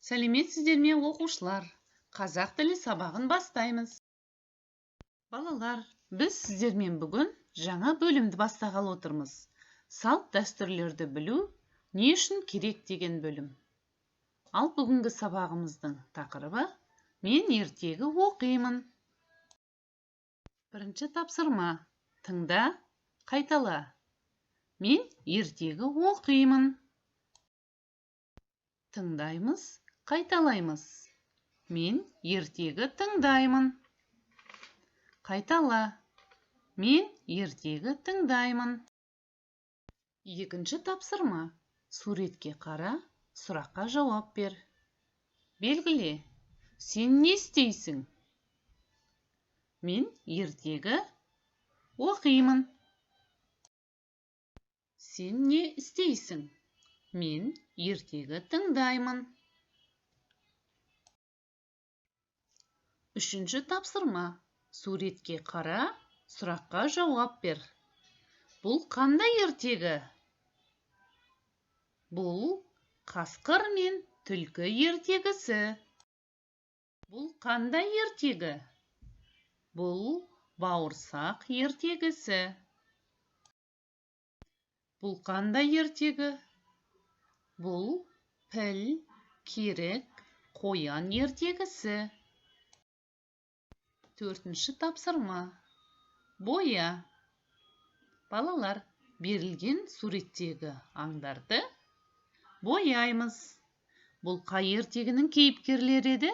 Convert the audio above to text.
Сәлеметсіздер ме, оқушылар? Қазақ тілі сабағын бастаймыз. Балалар, біз сіздермен бүгін жаңа бөлімді бастағалы отырмыз. Салт дәстүрлерді білу не үшін керек деген бөлім. Ал бүгінгі сабағымыздың тақырыбы «Мен ертегі оқимын». Бірінші тапсырма. Тыңда, қайтала. Мен ертегі оқимын. Тыңдаймыз, қайталаймыз. Мен ертегі тыңдаймын. Қайтала. Мен ертегі тыңдаймын. Екінші тапсырма. Суретке қара, сұраққа жауап бер. Белгіле. Сен не істейсің? Мен ертегі оқимын. Сен не істейсің? Мен ертегі тыңдаймын. Үшінші тапсырма. Суретке қара, сұраққа жауап бер. Бұл қандай ертегі? Бұл қасқыр мен түлкі ертегісі. Бұл қандай ертегі? Бұл бауырсақ ертегісі. Бұл қандай ертегі? Бұл піл, керік, қоян ертегісі. Төртінші тапсырма. Боя. Балалар, берілген суреттегі аңдарды бояймыз. Бұл қай ертегінің кейіпкерлері еді?